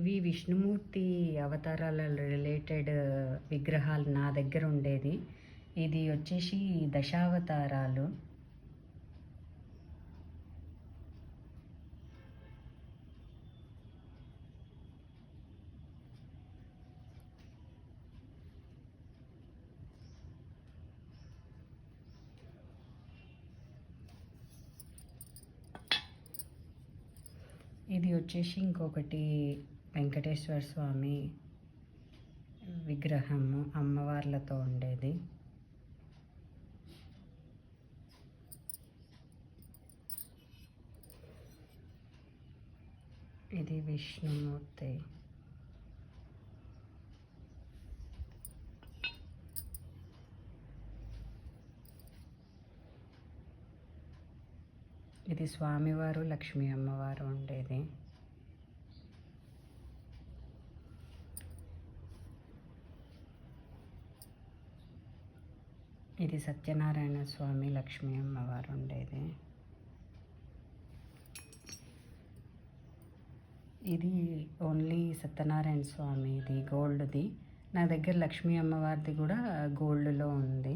ఇవి విష్ణుమూర్తి అవతారాల రిలేటెడ్ విగ్రహాలు నా దగ్గర ఉండేది. ఇది వచ్చేసి దశావతారాలు. ఇది వచ్చేసి ఇంకొకటి వెంకటేశ్వర స్వామి విగ్రహము అమ్మవార్లతో ఉండేది. ఇది విష్ణుమూర్తి. ఇది స్వామివారు లక్ష్మీ అమ్మవారు ఉండేది. ఇది సత్యనారాయణ స్వామి లక్ష్మీ అమ్మవారు ఉండేది. ఇది ఓన్లీ సత్యనారాయణ స్వామి, ఇది గోల్డ్ది. నా దగ్గర లక్ష్మీ అమ్మవారిది కూడా గోల్డ్లో ఉంది.